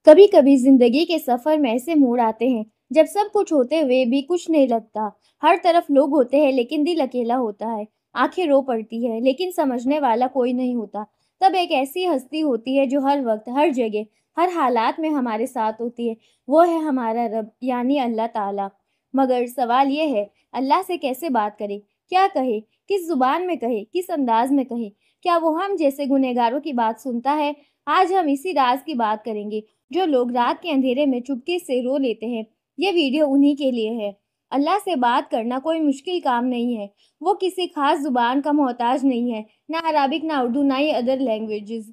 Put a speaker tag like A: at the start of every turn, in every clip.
A: کبھی کبھی زندگی کے سفر میں ایسے موڑ آتے ہیں جب سب کچھ ہوتے ہوئے بھی کچھ نہیں لگتا۔ ہر طرف لوگ ہوتے ہیں لیکن دل اکیلا ہوتا ہے۔ آنکھیں رو پڑتی ہے لیکن سمجھنے والا کوئی نہیں ہوتا۔ تب ایک ایسی ہستی ہوتی ہے جو ہر وقت، ہر جگہ، ہر حالات میں ہمارے ساتھ ہوتی ہے۔ وہ ہے ہمارا رب، یعنی اللہ تعالیٰ۔ مگر سوال یہ ہے، اللہ سے کیسے بات کرے؟ کیا کہے؟ کس زبان میں کہے؟ کس انداز میں کہے؟ کیا وہ ہم جیسے گنہگاروں کی بات سنتا ہے؟ آج ہم اسی راز کی بات کریں گے جو لوگ رات کے اندھیرے میں چپکے سے رو لیتے ہیں۔ یہ ویڈیو انہی کے لیے ہے۔ اللہ سے بات کرنا کوئی مشکل کام نہیں ہے۔ وہ کسی خاص زبان کا محتاج نہیں ہے، نہ عربک، نہ اردو، نہ ہی ادر لینگویجز،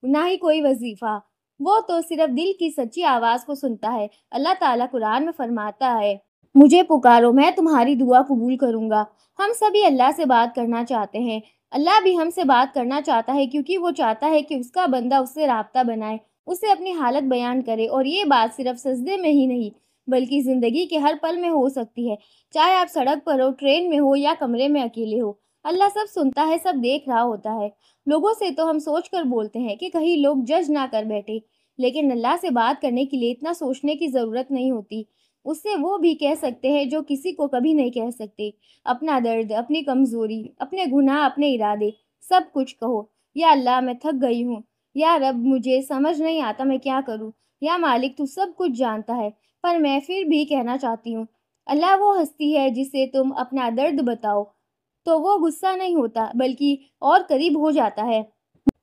A: نہ ہی کوئی وظیفہ۔ وہ تو صرف دل کی سچی آواز کو سنتا ہے۔ اللہ تعالیٰ قرآن میں فرماتا ہے، مجھے پکارو، میں تمہاری دعا قبول کروں گا۔ ہم سبھی اللہ سے بات کرنا چاہتے ہیں۔ اللہ بھی ہم سے بات کرنا چاہتا ہے کیونکہ وہ چاہتا ہے کہ اس کا بندہ اس سے رابطہ بنائے، اسے اپنی حالت بیان کرے، اور یہ بات صرف سجدے میں ہی نہیں بلکہ زندگی کے ہر پل میں ہو سکتی ہے، چاہے آپ سڑک پر ہو، ٹرین میں ہو یا کمرے میں اکیلے ہو۔ اللہ سب سنتا ہے، سب دیکھ رہا ہوتا ہے۔ لوگوں سے تو ہم سوچ کر بولتے ہیں کہ کہیں لوگ جج نہ کر بیٹھے، لیکن اللہ سے بات کرنے کے لیے اتنا سوچنے کی ضرورت نہیں ہوتی۔ اس سے وہ بھی کہہ سکتے ہیں جو کسی کو کبھی نہیں کہہ سکتے، اپنا درد، اپنی کمزوری، اپنے گناہ، اپنے ارادے، سب کچھ کہو۔ یا اللہ، میں تھک گئی ہوں۔ یا رب، مجھے سمجھ نہیں آتا میں کیا کروں۔ یا مالک، تو سب کچھ جانتا ہے، پر میں پھر بھی کہنا چاہتی ہوں۔ اللہ وہ ہستی ہے جسے تم اپنا درد بتاؤ تو وہ غصہ نہیں ہوتا بلکہ اور قریب ہو جاتا ہے۔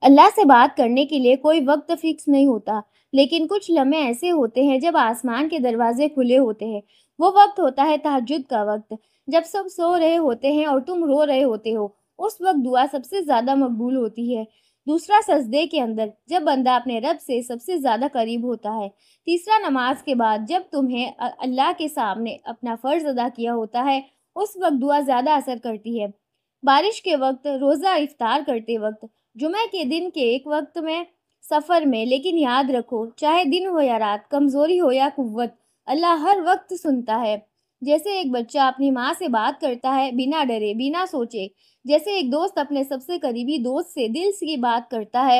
A: اللہ سے بات کرنے کے لیے کوئی وقت فکس نہیں ہوتا، لیکن کچھ لمحے ایسے ہوتے ہیں جب آسمان کے دروازے کھلے ہوتے ہیں۔ وہ وقت ہوتا ہے تہجد کا وقت، جب سب سو رہے ہوتے ہیں اور تم رو رہے ہوتے ہو۔ اس وقت دعا سب سے زیادہ مقبول ہوتی ہے۔ دوسرا، سجدے کے اندر، جب بندہ اپنے رب سے سب سے زیادہ قریب ہوتا ہے۔ تیسرا، نماز کے بعد، جب تمہیں اللہ کے سامنے اپنا فرض ادا کیا ہوتا ہے، اس وقت دعا زیادہ اثر کرتی ہے۔ بارش کے وقت، روزہ افطار کرتے وقت، جمعہ کے دن کے ایک وقت میں، سفر میں۔ لیکن یاد رکھو، چاہے دن ہو یا رات، کمزوری ہو یا قوت، اللہ ہر وقت سنتا ہے۔ جیسے ایک بچہ اپنی ماں سے بات کرتا ہے بنا ڈرے، بنا سوچے، جیسے ایک دوست اپنے سب سے قریبی دوست سے دل کی بات کرتا ہے،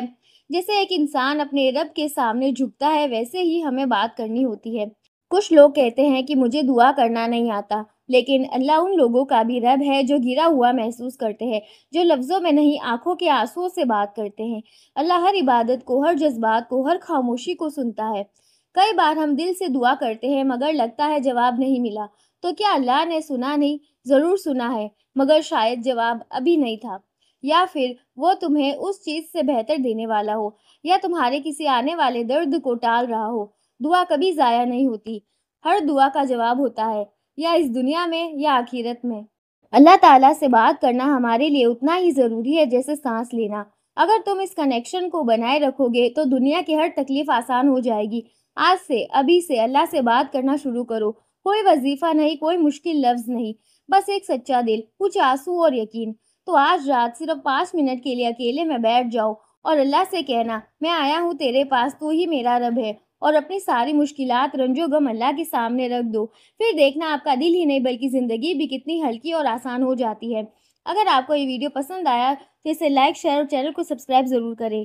A: جیسے ایک انسان اپنے رب کے سامنے جھکتا ہے، ویسے ہی ہمیں بات کرنی ہوتی ہے۔ کچھ لوگ کہتے ہیں کہ مجھے دعا کرنا نہیں آتا، لیکن اللہ ان لوگوں کا بھی رب ہے جو گرا ہوا محسوس کرتے ہیں، جو لفظوں میں نہیں، آنکھوں کے آنسوؤں سے بات کرتے ہیں۔ اللہ ہر عبادت کو، ہر جذبات کو، ہر خاموشی کو سنتا ہے۔ کئی بار ہم دل سے دعا کرتے ہیں مگر لگتا ہے جواب نہیں ملا۔ تو کیا اللہ نے سنا نہیں؟ ضرور سنا ہے، مگر شاید جواب ابھی نہیں تھا، یا پھر وہ تمہیں اس چیز سے بہتر دینے والا ہو، یا تمہارے کسی آنے والے درد کو ٹال رہا ہو۔ دعا کبھی ضائع نہیں ہوتی، ہر دعا کا جواب ہوتا ہے، یا اس دنیا میں یا آخرت میں۔ اللہ تعالیٰ سے بات کرنا ہمارے لیے اتنا ہی ضروری ہے جیسے سانس لینا۔ اگر تم اس کنیکشن کو بنائے رکھو گے تو دنیا کی ہر تکلیف آسان ہو جائے گی۔ آج سے، ابھی سے اللہ سے بات کرنا شروع کرو۔ کوئی وظیفہ نہیں، کوئی مشکل لفظ نہیں، بس ایک سچا دل، کچھ آنسو اور یقین۔ تو آج رات صرف 5 منٹ کے لیے اکیلے میں بیٹھ جاؤ اور اللہ سے کہنا، میں آیا ہوں تیرے پاس، تو ہی میرا رب ہے، اور اپنی ساری مشکلات، رنج و غم اللہ کے سامنے رکھ دو۔ پھر دیکھنا آپ کا دل ہی نہیں بلکہ زندگی بھی کتنی ہلکی اور آسان ہو جاتی ہے۔ اگر آپ کو یہ ویڈیو پسند آیا تو اسے لائک، شیئر اور چینل کو سبسکرائب ضرور کریں۔